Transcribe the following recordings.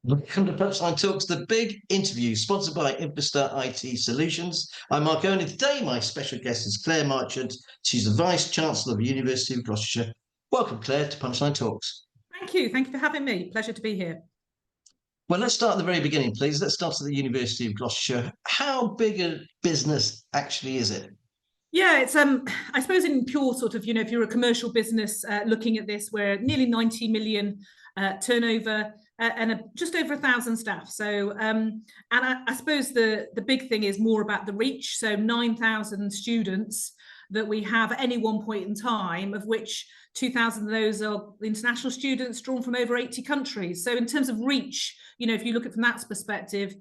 Welcome to Punchline Talks, the big interview sponsored by Infostar IT Solutions. I'm Mark Owen. Today, my special guest is Clare Marchant. She's the Vice Chancellor of the University of Gloucestershire. Welcome, Clare, to Punchline Talks. Thank you. Thank you for having me. Pleasure to be here. Well, let's start at the very beginning, please. Let's start at the University of Gloucestershire. How big a business actually is it? Yeah, it's I suppose in pure sort of, if you're a commercial business looking at this, we're nearly 90 million turnover and just over 1,000 staff. So and I suppose the big thing is more about the reach. So 9,000 students that we have at any one point in time, of which 2,000 of those are international students drawn from over 80 countries. So in terms of reach, if you look at it from that perspective,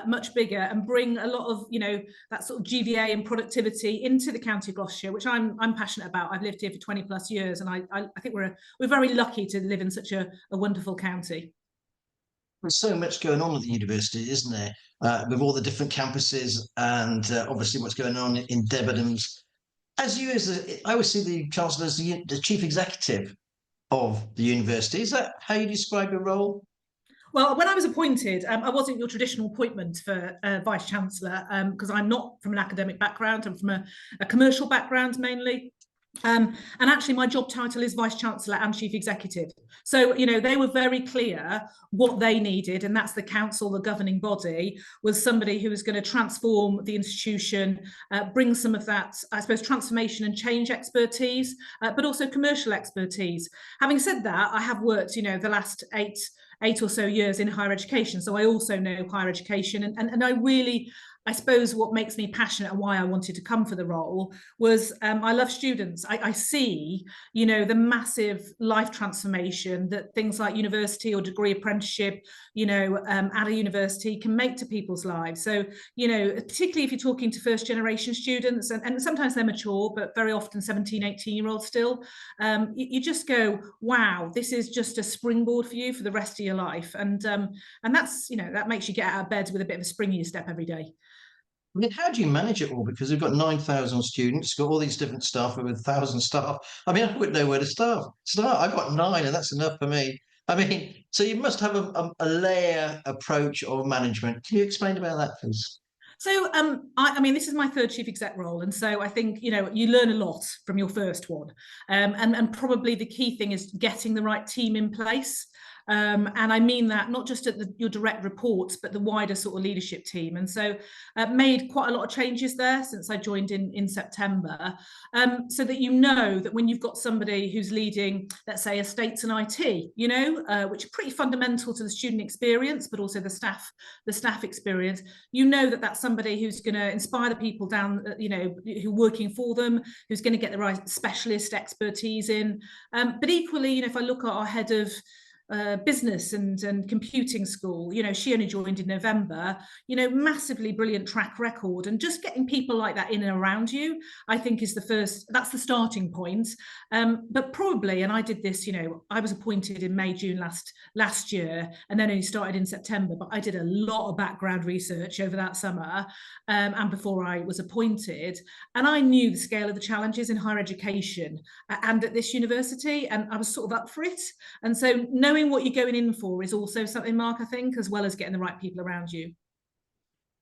much bigger, and bring a lot of, that sort of GVA and productivity into the county of Gloucestershire, which I'm passionate about. I've lived here for 20 plus years, and I think we're very lucky to live in such a wonderful county. There's so much going on at the university, isn't there? With all the different campuses and obviously what's going on in Debenhams. I always see the Chancellor as the chief executive of the university. Is that how you describe your role? Well, when I was appointed, I wasn't your traditional appointment for Vice Chancellor, because I'm not from an academic background. I'm from a commercial background mainly. And actually, my job title is Vice Chancellor and Chief Executive. So, they were very clear what they needed, and that's the council, the governing body, was somebody who was going to transform the institution, bring some of that, I suppose, transformation and change expertise, but also commercial expertise. Having said that, I have worked, the last eight or so years in higher education. So I also know higher education, and I suppose what makes me passionate and why I wanted to come for the role was I love students. I see, the massive life transformation that things like university or degree apprenticeship, at a university can make to people's lives. So, particularly if you're talking to first generation students, and sometimes they're mature, but very often 17, 18-year-olds still, you just go, wow, this is just a springboard for you for the rest of your life. And that's, that makes you get out of bed with a bit of a spring in your step every day. I mean, how do you manage it all? Because we've got 9,000 students, got all these different staff with 1,000 staff. I mean, I wouldn't know where to start. I've got 9, and that's enough for me. I mean, so you must have a layer approach of management. Can you explain about that, please? So, I mean, this is my third chief exec role, and so I think you learn a lot from your first one, and probably the key thing is getting the right team in place. And I mean that not just at your direct reports, but the wider sort of leadership team. And so made quite a lot of changes there since I joined in September, so that that when you've got somebody who's leading, let's say, estates and IT, which are pretty fundamental to the student experience, but also the staff experience, that that's somebody who's going to inspire the people down, who are working for them, who's going to get the right specialist expertise in. But equally, if I look at our head of business and computing school, she only joined in November, massively brilliant track record, and just getting people like that in and around you, I think that's the starting point. But probably, and I did this, I was appointed in May, June last year, and then only started in September, but I did a lot of background research over that summer, and before I was appointed, and I knew the scale of the challenges in higher education and at this university, and I was sort of up for it. And so knowing what you're going in for is also something, Mark, I think, as well as getting the right people around you.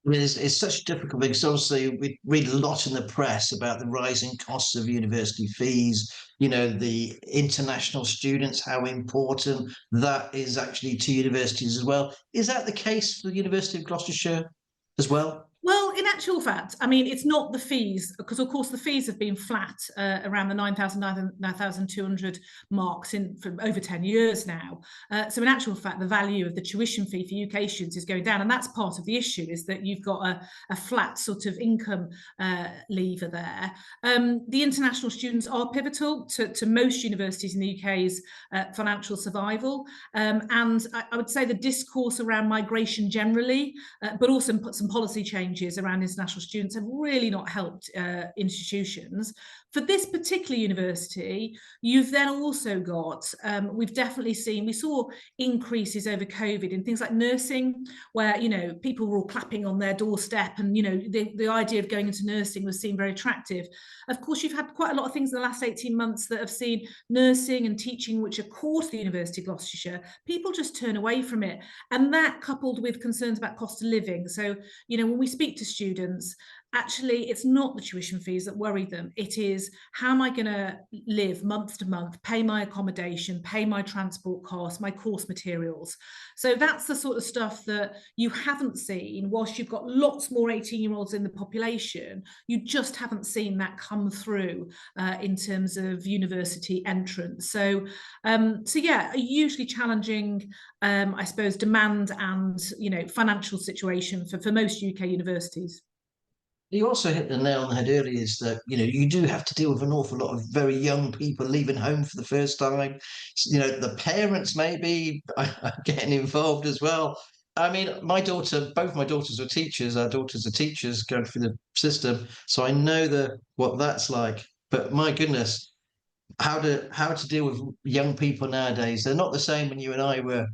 I mean, it's such difficult because obviously we read a lot in the press about the rising costs of university fees, the international students, how important that is actually to universities as well. Is that the case for the University of Gloucestershire as well? Well, in actual fact, I mean, it's not the fees, because of course the fees have been flat around the 9,200 marks for over 10 years now. So in actual fact, the value of the tuition fee for UK students is going down. And that's part of the issue, is that you've got a flat sort of income lever there. The international students are pivotal to most universities in the UK's financial survival. And I would say the discourse around migration generally, but also some policy change changes around international students have really not helped institutions. For this particular university, you've then also got, we've definitely seen, we saw increases over COVID in things like nursing, where, you know, people were all clapping on their doorstep, and, you know, the idea of going into nursing was seen very attractive. Of course, you've had quite a lot of things in the last 18 months that have seen nursing and teaching, which are core to the University of Gloucestershire, people just turn away from it. And that coupled with concerns about cost of living. So, you know, when we speak to students, actually, it's not the tuition fees that worry them. It is, how am I going to live month to month, pay my accommodation, pay my transport costs, my course materials. So that's the sort of stuff that you haven't seen. Whilst you've got lots more 18-year-olds in the population, you just haven't seen that come through in terms of university entrance. So, so yeah, a hugely challenging, I suppose, demand and, you know, financial situation for most UK universities. You also hit the nail on the head earlier, is that, you know, you do have to deal with an awful lot of very young people leaving home for the first time. You know, the parents maybe are getting involved as well. I mean, both my daughters are teachers. Our daughters are teachers going through the system, so I know what that's like. But my goodness, how to deal with young people nowadays? They're not the same when you and I were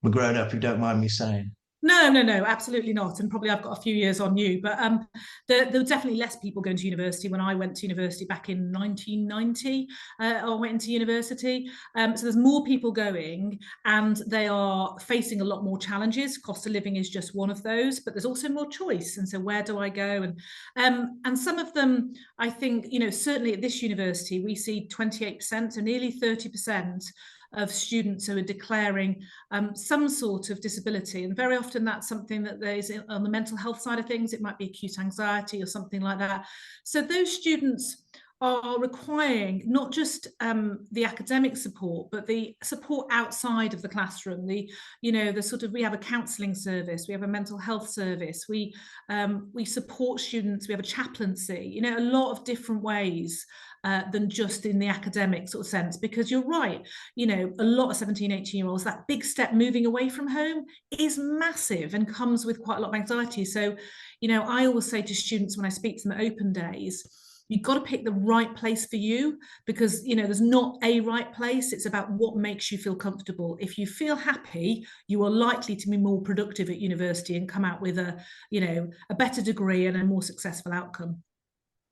growing up. If you don't mind me saying. No, absolutely not. And probably I've got a few years on you, but there were definitely less people going to university when I went to university back in 1990. I went into university. So there's more people going, and they are facing a lot more challenges. Cost of living is just one of those, but there's also more choice. And so where do I go? And some of them, I think, you know, certainly at this university, we see 28%, so nearly 30% of students who are declaring some sort of disability. And very often that's something that there's on the mental health side of things. It might be acute anxiety or something like that. So those students are requiring not just the academic support, but the support outside of the classroom. You know, the sort of, we have a counselling service, we have a mental health service, we support students, we have a chaplaincy, you know, a lot of different ways than just in the academic sort of sense. Because you're right, you know, a lot of 17, 18-year-olds, that big step moving away from home is massive and comes with quite a lot of anxiety. So, you know, I always say to students when I speak to them at open days, you've got to pick the right place for you, because, you know, there's not a right place. It's about what makes you feel comfortable. If you feel happy, you are likely to be more productive at university and come out with a, you know, a better degree and a more successful outcome.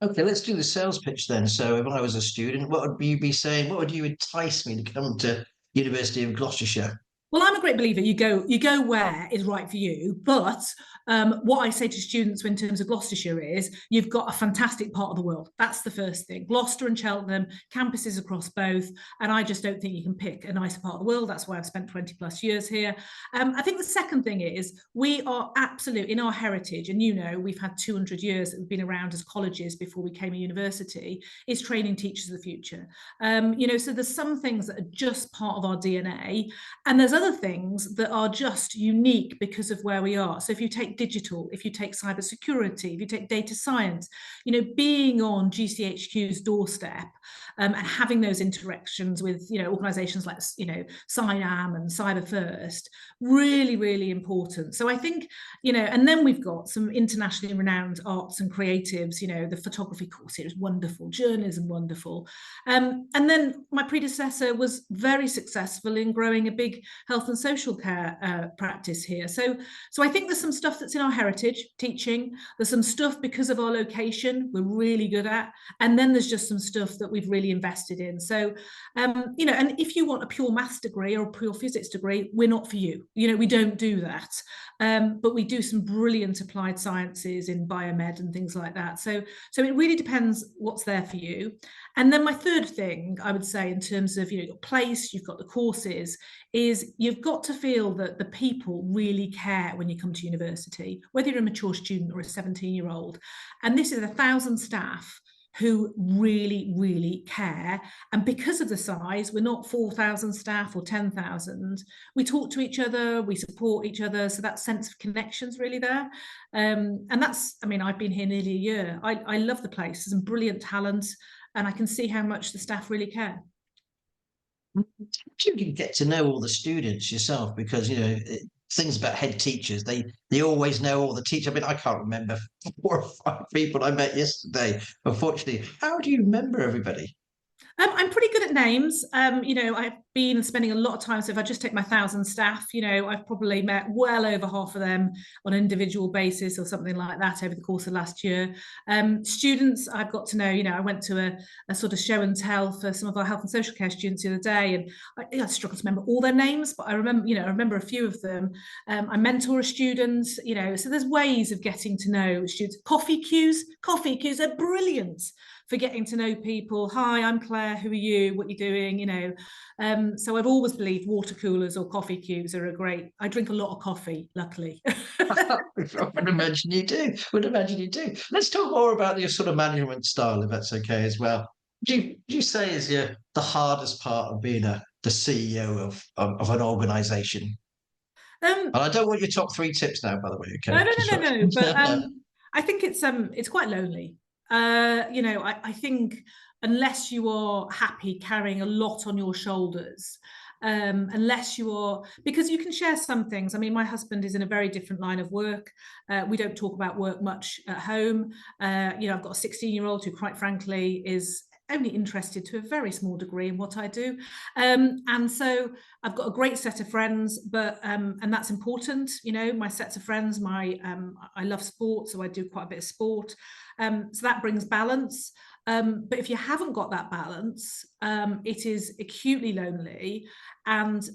Okay, let's do the sales pitch then. So if I was a student, what would you be saying? What would you entice me to come to University of Gloucestershire? Well, I'm a great believer. You go where is right for you. But what I say to students in terms of Gloucestershire is, you've got a fantastic part of the world. That's the first thing. Gloucester and Cheltenham, campuses across both. And I just don't think you can pick a nicer part of the world. That's why I've spent 20 plus years here. I think the second thing is, we are absolute in our heritage. And, you know, we've had 200 years that we've been around as colleges before we came a university, is training teachers of the future. You know, so there's some things that are just part of our DNA. And there's other things that are just unique because of where we are. So if you take digital, if you take cybersecurity, if you take data science, you know, being on GCHQ's doorstep and having those interactions with, you know, organisations like, you know, SciAm and Cyber First, really, really important. So I think, you know, and then we've got some internationally renowned arts and creatives, you know, the photography course here is wonderful, journalism wonderful. And then my predecessor was very successful in growing a big health and social care practice here. So I think there's some stuff that's in our heritage, teaching. There's some stuff because of our location we're really good at. And then there's just some stuff that we've really invested in. So, you know, and if you want a pure maths degree or a pure physics degree, we're not for you. You know, we don't do that. But we do some brilliant applied sciences in biomed and things like that. So it really depends what's there for you. And then my third thing I would say, in terms of, you know, your place, you've got the courses, is you've got to feel that the people really care when you come to university, whether you're a mature student or a 17-year-old. And this is 1,000 staff who really, really care. And because of the size, we're not 4,000 staff or 10,000. We talk to each other, we support each other. So that sense of connection's really there. And that's, I mean, I've been here nearly a year. I love the place. There's some brilliant talent, and I can see how much the staff really care. You can get to know all the students yourself, because, you know, things about head teachers. They always know all the teachers. I mean, I can't remember 4 or 5 people I met yesterday. Unfortunately, how do you remember everybody? I'm pretty good at names. I've been spending a lot of time. So if I just take my 1,000 staff, I've probably met well over half of them on an individual basis or something like that over the course of last year. Students, I've got to know. I went to a sort of show and tell for some of our health and social care students the other day, and I struggle to remember all their names, but I remember a few of them. I mentor a student. So there's ways of getting to know students. Coffee queues are brilliant for getting to know people. Hi, I'm Claire. Who are you? What are you doing? So I've always believed water coolers or coffee queues are a great. I drink a lot of coffee, luckily. I would imagine you do. Would imagine you do. Let's talk more about your sort of management style, if that's okay as well. Do you say is the hardest part of being the CEO of an organisation? Um, And I don't want your top 3 tips now, by the way. no, Okay, no, just no, no, no. But right. I think it's quite lonely. I think unless you are happy carrying a lot on your shoulders, unless you are, because you can share some things. I mean, my husband is in a very different line of work. We don't talk about work much at home. I've got a 16-year-old who, quite frankly, is only interested to a very small degree in what I do. And so I've got a great set of friends, but and that's important. My sets of friends. I love sport, so I do quite a bit of sport. So that brings balance. But if you haven't got that balance, it is acutely lonely. And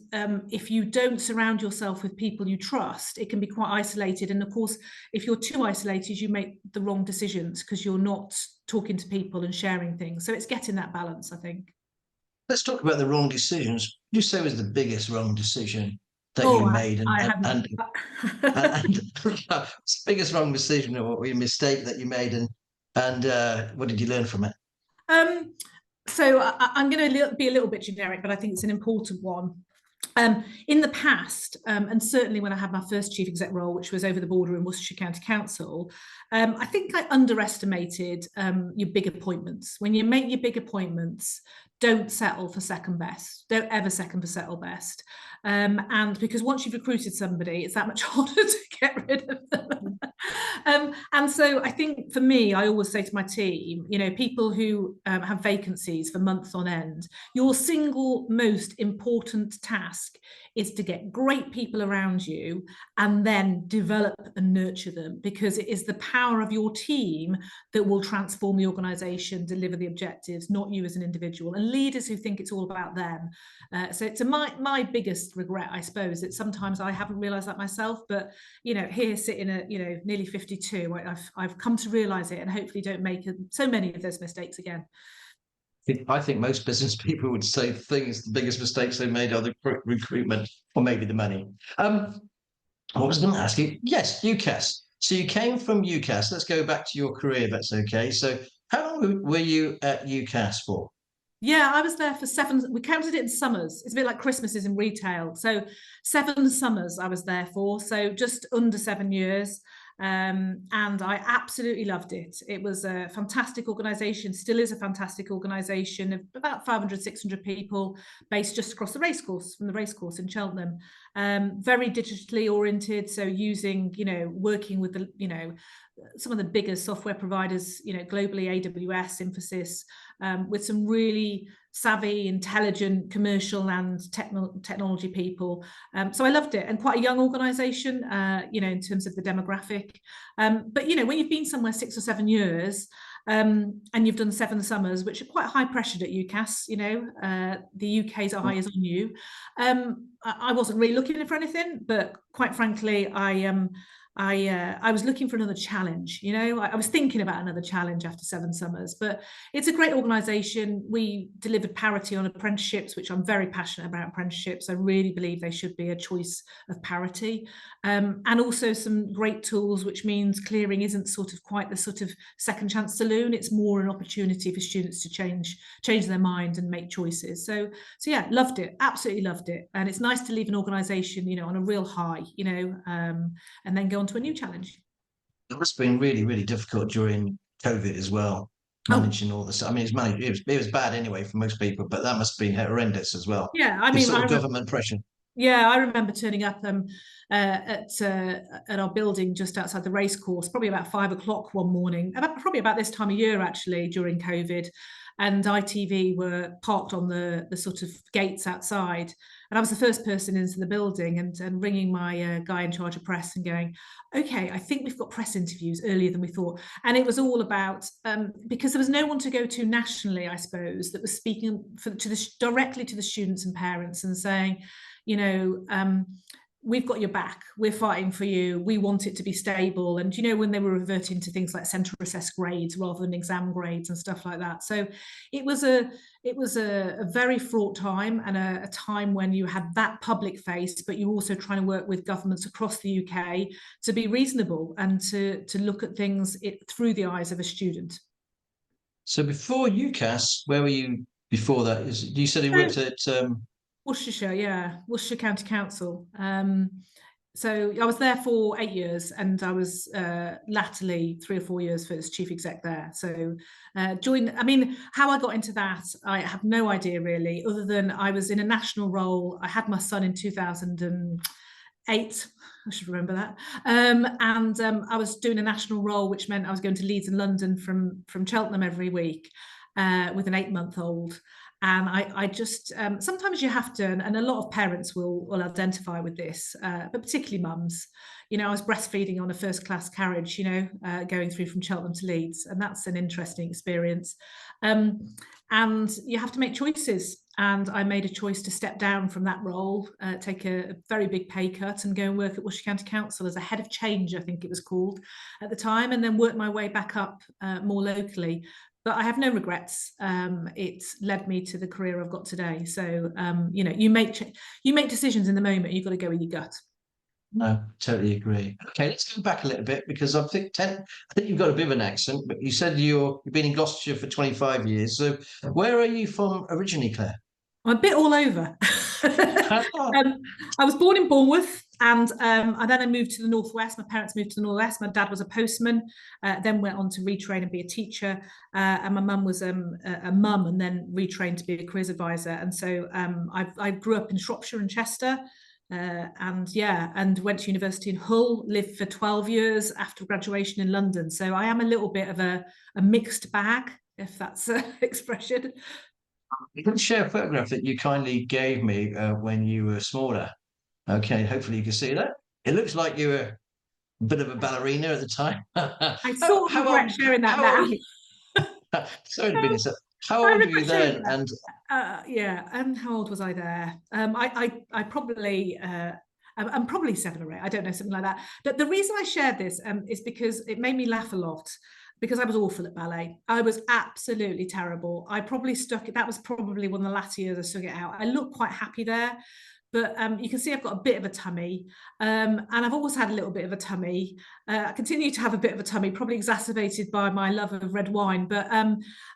if you don't surround yourself with people you trust, it can be quite isolated. And of course, if you're too isolated, you make the wrong decisions because you're not talking to people and sharing things. So it's getting that balance, I think. Let's talk about the wrong decisions. What you say was the biggest wrong decision that you Oh, made, I haven't. and what's the biggest wrong decision or what your mistake that you made, and what did you learn from it? um, so I'm going to be a little bit generic, but I think it's an important one. In the past, and certainly when I had my first chief exec role, which was over the border in Worcestershire County Council, I think I underestimated your big appointments. When you make your big appointments, don't settle for second best. Don't ever second for settle best. And because once you've recruited somebody, it's that much harder to get rid of them. And so I think for me, I always say to my team, people who have vacancies for months on end, your single most important task is to get great people around you and then develop and nurture them, because it is the power of your team that will transform the organisation, deliver the objectives, not you as an individual. And leaders who think it's all about them. So it's my biggest regret, I suppose, that sometimes I haven't realised that myself. But here sitting at nearly 52, I've come to realise it, and hopefully don't make so many of those mistakes again. I think most business people would say the thing is the biggest mistakes they made are the recruitment or maybe the money. What was I going to ask you? Yes, UCAS. So you came from UCAS. Let's go back to your career, if that's okay. So how long were you at UCAS for? Yeah, I was there for 7. We counted it in summers. It's a bit like Christmases in retail. So 7 summers I was there for. So just under 7 years. And I absolutely loved it. It was a fantastic organisation, still is a fantastic organisation of about 500, 600 people based just across the racecourse, from the racecourse in Cheltenham. Very digitally oriented. So using, working with some of the biggest software providers, globally, AWS, Infosys, with some really savvy, intelligent commercial and technology people. So I loved it, and quite a young organisation, in terms of the demographic. But when you've been somewhere 6 or 7 years, and you've done 7 summers, which are quite high pressured at UCAS, the UK's eye is on you. I wasn't really looking for anything, but quite frankly, I was looking for another challenge. I was thinking about another challenge after 7 summers. But it's a great organisation. We delivered parity on apprenticeships, which I'm very passionate about. Apprenticeships, I really believe they should be a choice of parity, and also some great tools, which means clearing isn't sort of quite the sort of second chance saloon. It's more an opportunity for students to change their mind and make choices. So yeah, loved it, absolutely loved it. And it's nice to leave an organisation, on a real high, and then go on to a new challenge. It must have been really, really difficult during COVID as well, Oh, managing all this. I mean, it was bad anyway for most people, but that must have been horrendous as well. yeah. I This mean, sort I of remember. government pressure. Yeah, I remember turning up at our building just outside the racecourse, probably about 5 o'clock one morning, probably about this time of year actually during COVID, and ITV were parked on the sort of gates outside, and I was the first person into the building, and ringing my guy in charge of press and going, okay, I think we've got press interviews earlier than we thought, and it was all about because there was no one to go to nationally, I suppose, that was speaking directly to the students and parents and saying, you know, we've got your back, we're fighting for you, we want it to be stable. And you know, when they were reverting to things like centre assessed grades rather than exam grades and stuff like that. So it was a very fraught time, and a time when you had that public face, but you're also trying to work with governments across the UK to be reasonable and to look at things through the eyes of a student. So before UCAS, where were you before that? You said you worked at Worcestershire, yeah, Worcestershire County Council. So I was there for 8 years, and I was latterly 3 or 4 years for as chief exec there. So I mean, how I got into that, I have no idea really, other than I was in a national role. I had my son in 2008. I should remember that. And I was doing a national role, which meant I was going to Leeds and London from Cheltenham every week with an 8-month-old. And I just, sometimes you have to, and a lot of parents will identify with this, but particularly mums. You know, I was breastfeeding on a first class carriage, you know, going through from Cheltenham to Leeds. And that's an interesting experience. And you have to make choices. And I made a choice to step down from that role, take a very big pay cut, and go and work at Worcestershire County Council as a head of change, I think it was called at the time, and then work my way back up more locally. But I have no regrets. It led me to the career I've got today. So, you know, you make decisions in the moment. You've got to go with your gut. No, totally agree. Okay, let's go back a little bit because I think you've got a bit of an accent, but you said you've been in Gloucestershire for 25 years. So where are you from originally, Claire? I'm a bit all over. I was born in Bournemouth, and then I moved to the northwest. My parents moved to the northwest. My dad was a postman, then went on to retrain and be a teacher, and my mum was a mum, and then retrained to be a careers advisor. And so I grew up in Shropshire and Chester. And went to university in Hull, lived for 12 years after graduation in London. So I am a little bit of a mixed bag, if that's an expression. You can share a photograph that you kindly gave me when you were smaller. Okay, hopefully you can see that. It looks like you were a bit of a ballerina at the time. I sort of how regret old? sharing that How now. old? Sorry to be this. How I old were you regret sharing then? that. And Yeah, and how old was I there? I probably I'm probably 7 or 8. I don't know, something like that. But the reason I shared this is because it made me laugh a lot. Because I was awful at ballet. I was absolutely terrible. I probably stuck it. That was probably one of the latter years I stuck it out. I looked quite happy there, but you can see I've got a bit of a tummy, and I've always had a little bit of a tummy. I continue to have a bit of a tummy, probably exacerbated by my love of red wine. But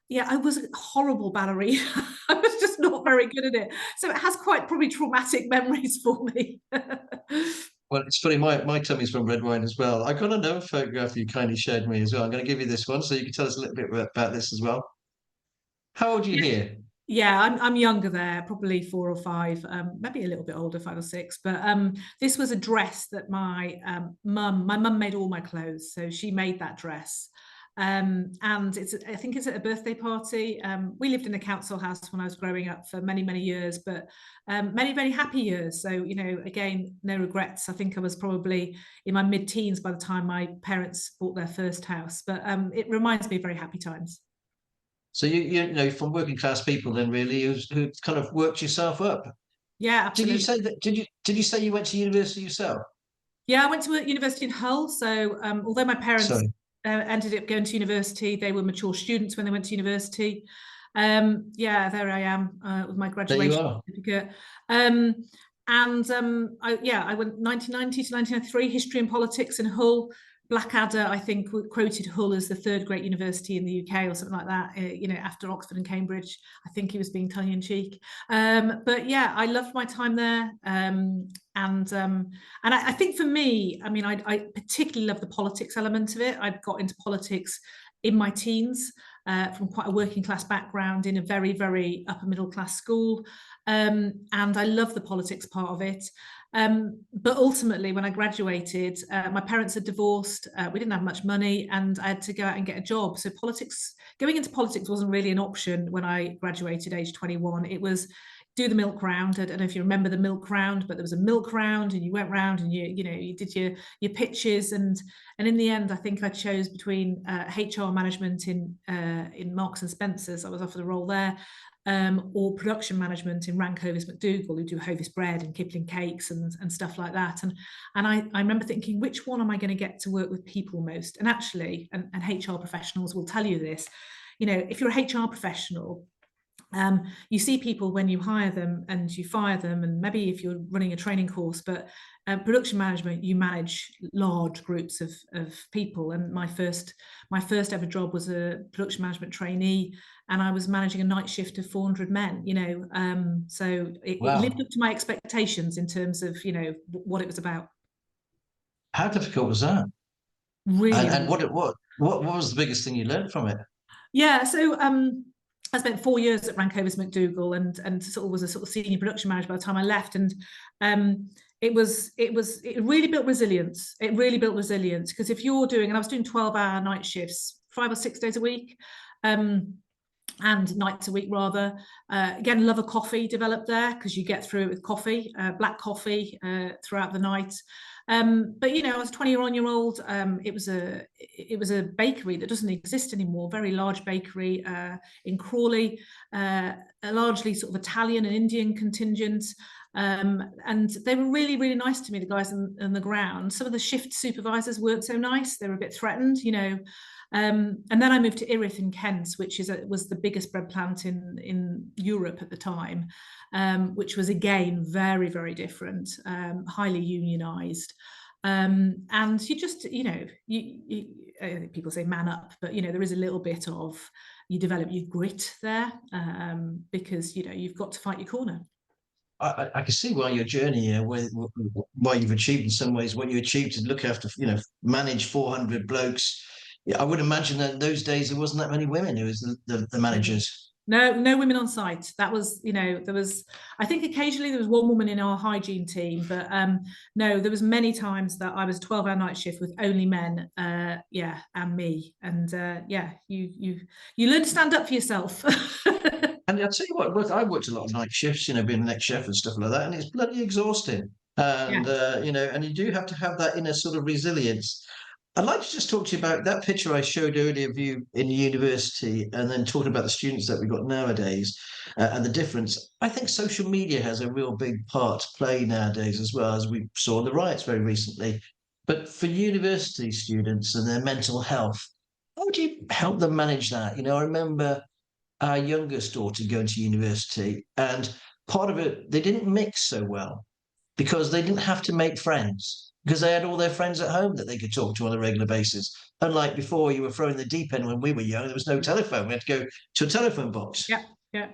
yeah, I was a horrible ballerina. I was just not very good at it. So it has quite probably traumatic memories for me. well, it's funny. My tummy's from red wine as well. I got another photograph you kindly shared me as well. I'm going to give you this one so you can tell us a little bit about this as well. How old are you here? Yeah, I'm younger there, probably 4 or 5, maybe a little bit older, 5 or 6. But this was a dress that my mum made all my clothes, so she made that dress. And I think it's at a birthday party. We lived in a council house when I was growing up for many, many years, but many, very happy years. So, you know, again, no regrets. I think I was probably in my mid-teens by the time my parents bought their first house, but it reminds me of very happy times. So you know from working class people then really who kind of worked yourself up. Yeah, Did you absolutely. say that? Did you say you went to university yourself? Yeah, I went to a university in Hull. So although my parents Sorry, ended up going to university, they were mature students when they went to university. Yeah, there I am with my there you graduation are. certificate. I went 1990 to 1993, history and politics in Hull. Blackadder, I think, quoted Hull as the third great university in the UK or something like that, you know, after Oxford and Cambridge. I think he was being tongue in cheek. But yeah, I loved my time there. And I think for me, I mean, I particularly love the politics element of it. I got into politics in my teens. from quite a working class background in a very, very upper middle class school. And I love the politics part of it. But ultimately, when I graduated, my parents had divorced, we didn't have much money, and I had to go out and get a job. So going into politics wasn't really an option when I graduated age 21. It was do the milk round. I don't know if you remember the milk round, but there was a milk round, and you went round and you did your pitches, and in the end, I think I chose between HR management in Marks and Spencer's. I was offered a role there. Or production management in Rank Hovis McDougall, who do Hovis bread and Kipling cakes and stuff like that. And I remember thinking, which one am I going to get to work with people most? And actually, and HR professionals will tell you this, if you're a HR professional, you see people when you hire them and you fire them, and maybe if you're running a training course, but production management, you manage large groups of people. And my first ever job was a production management trainee, and I was managing a night shift of 400 men, so it lived up to my expectations in terms of, what it was about. How difficult was that? Really. And what was the biggest thing you learned from it? Yeah, so I spent 4 years at Rank Hovis McDougall and sort of was a sort of senior production manager by the time I left. And it really built resilience. It really built resilience, because if you're doing, and I was doing 12-hour night shifts, 5 or 6 days a week, and nights a week rather. Again, love of coffee developed there, because you get through it with coffee, black coffee throughout the night. But I was a 21-year-old. It was a bakery that doesn't exist anymore, very large bakery in Crawley, a largely sort of Italian and Indian contingent. And they were really, really nice to me, the guys on the ground. Some of the shift supervisors weren't so nice. They were a bit threatened, and then I moved to Erith in Kent, which was the biggest bread plant in Europe at the time, which was again very, very different, highly unionised. And you just, people say man up, but there is a little bit of, you develop your grit there, because you've got to fight your corner. I can see why your journey, why you've achieved in some ways what you achieved to look after, manage 400 blokes. Yeah, I would imagine that in those days there wasn't that many women who was the managers. No women on site. That was, there was, I think occasionally there was one woman in our hygiene team, but no, there was many times that I was 12-hour night shift with only men, and me. And you learn to stand up for yourself. And I'll tell you what, I worked a lot of night shifts, being an ex-chef and stuff like that, and it's bloody exhausting. And and you do have to have that inner sort of resilience. I'd like to just talk to you about that picture I showed earlier of you in the university, and then talking about the students that we've got nowadays, and the difference. I think social media has a real big part to play nowadays, as well, as we saw in the riots very recently. But for university students and their mental health, how do you help them manage that? I remember our youngest daughter going to university, and part of it, they didn't mix so well because they didn't have to make friends, because they had all their friends at home that they could talk to on a regular basis. Unlike before, you were thrown the deep end when we were young, there was no telephone. We had to go to a telephone box. Yeah.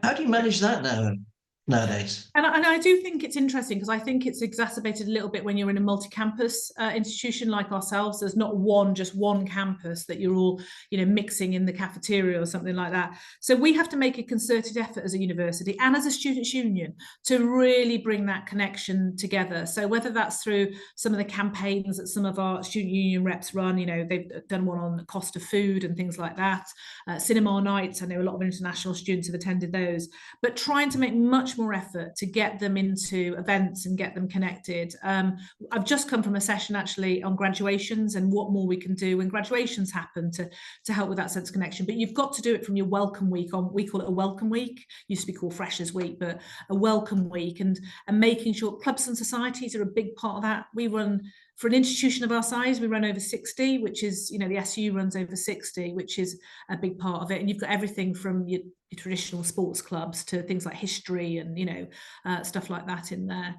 How do you manage that nowadays? And I do think it's interesting, because I think it's exacerbated a little bit when you're in a multi-campus institution like ourselves. There's not just one campus that you're all, mixing in the cafeteria or something like that. So we have to make a concerted effort as a university and as a students' union to really bring that connection together. So whether that's through some of the campaigns that some of our student union reps run, they've done one on the cost of food and things like that. Cinema nights, I know a lot of international students have attended those, but trying to make much more effort to get them into events and get them connected. I've just come from a session actually on graduations and what more we can do when graduations happen to help with that sense of connection. But you've got to do it from your welcome week on. We call it a welcome week. Used to be called Freshers Week, but a welcome week, and making sure clubs and societies are a big part of that. We run, for an institution of our size, we run over 60, which is, the SU runs over 60, which is a big part of it. And you've got everything from your traditional sports clubs to things like history and, stuff like that in there.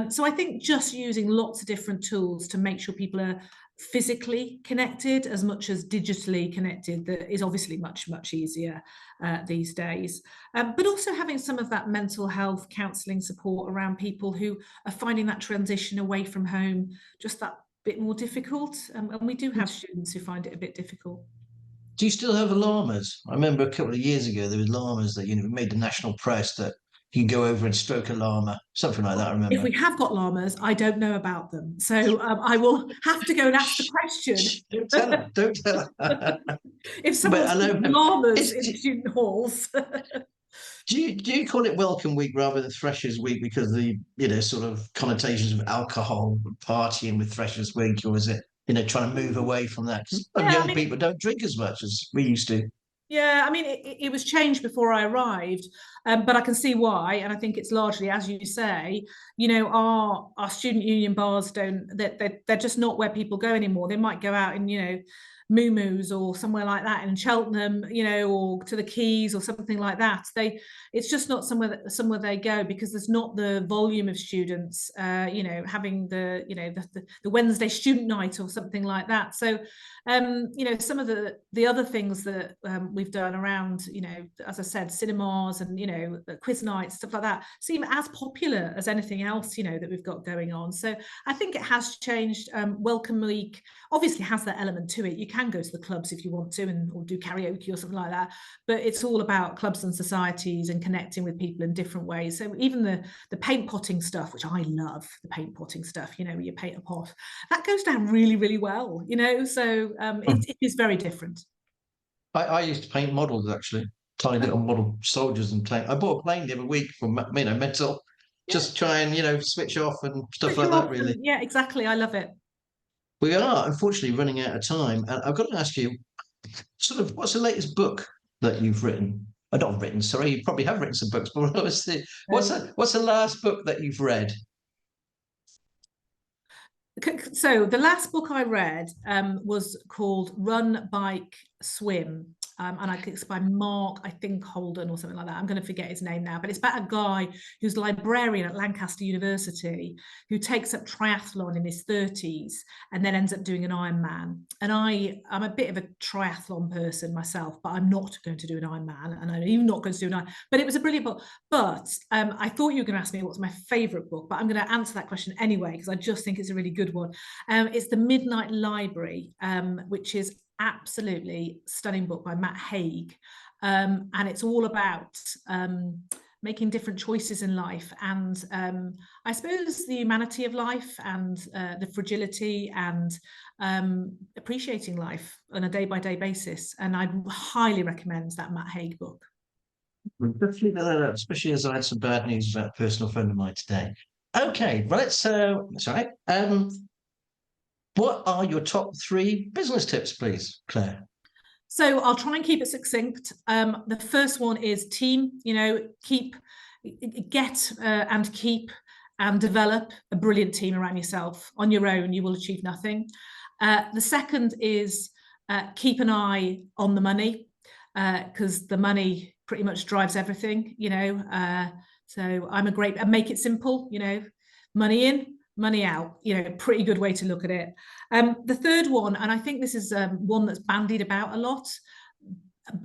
So I think just using lots of different tools to make sure people are physically connected as much as digitally connected, that is obviously much, much easier these days. But also having some of that mental health counselling support around people who are finding that transition away from home just that bit more difficult. And we do have students who find it a bit difficult. Do you still have llamas? I remember a couple of years ago there were llamas that made the national press that you can go over and stroke a llama, something like that. I If remember. we have got llamas, I don't know about them. So I will have to go and ask the question. Don't tell her. Don't tell her. If But I someone's know. put llamas It's, in student halls. do you call it Welcome Week rather than Freshers Week because of the sort of connotations of alcohol partying with Freshers Week, or is it trying to move away from that? 'Cause Yeah, I young mean, people don't drink as much as we used to. yeah, I mean, it was changed before I arrived, but I can see why, and I think it's largely, as you say, our student union bars don't they're just not where people go anymore. They might go out in Moo or somewhere like that in Cheltenham, or to the Keys or something like that. It's just not somewhere they go because there's not the volume of students, having the Wednesday student night or something like that. So some of the other things that we've done around, as I said, cinemas and, quiz nights, stuff like that, seem as popular as anything else, that we've got going on. So I think it has changed. Welcome Week obviously has that element to it. You can go to the clubs if you want to or do karaoke or something like that, but it's all about clubs and societies and connecting with people in different ways. So even the paint potting stuff, which I love, the paint potting stuff, where you paint a pot, that goes down really, really well, so it is very different. I used to paint models actually, tiny little model soldiers and plane. I bought a plane the other week from mental, Yeah, just try and switch off and stuff switch like you that. off Really, and, yeah, exactly. I love it. we are unfortunately running out of time, and I've got to ask you, sort of, what's the latest book that you've written? Not written, sorry, you probably have written some books, but what's the last book that you've read? So the last book I read was called Run, Bike, Swim. And it's by Mark, I think Holden or something like that. I'm going to forget his name now, but it's about a guy who's a librarian at Lancaster University who takes up triathlon in his 30s and then ends up doing an Ironman. And I'm a bit of a triathlon person myself, but I'm not going to do an Ironman, and I'm even not going to do an Ironman. But it was a brilliant book. But I thought you were going to ask me what's my favourite book, but I'm going to answer that question anyway because I just think it's a really good one. It's The Midnight Library, which is absolutely stunning book by Matt Haig, and it's all about making different choices in life and I suppose the humanity of life and the fragility and appreciating life on a day-by-day basis. And I highly recommend that Matt Haig book. Definitely that, especially as I had some bad news about a personal friend of mine today. Okay, well, sorry. What are your top 3 business tips, please, Claire? So I'll try and keep it succinct. The first one is team, get and keep and develop a brilliant team around yourself. On your own, you will achieve nothing. The second is keep an eye on the money because the money pretty much drives everything, so and make it simple, money in, money out, pretty good way to look at it. The third one, and I think this is one that's bandied about a lot,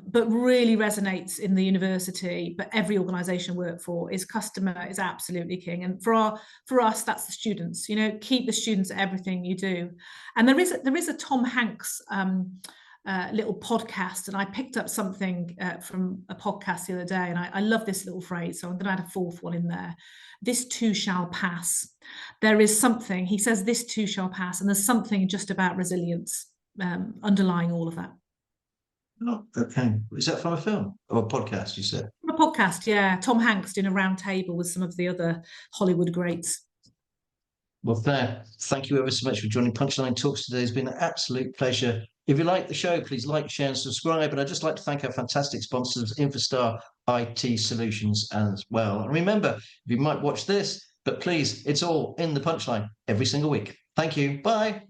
but really resonates in the university, but every organisation I work for, is customer is absolutely king. And for us, that's the students. Keep the students at everything you do. And there is a Tom Hanks little podcast, and I picked up something from a podcast the other day, and I love this little phrase, so I'm going to add a fourth one in there. This too shall pass. There is something, he says, this too shall pass, and there's something just about resilience underlying all of that. Oh, okay. Is that from a film or a podcast, you said? From a podcast, yeah. Tom Hanks doing a round table with some of the other Hollywood greats. Well, Claire, thank you ever so much for joining Punchline Talks today. It's been an absolute pleasure. If you like the show, please like, share, and subscribe. And I'd just like to thank our fantastic sponsors, Infostar IT Solutions, as well. And remember, you might watch this, but please, it's all in the Punchline every single week. Thank you. Bye.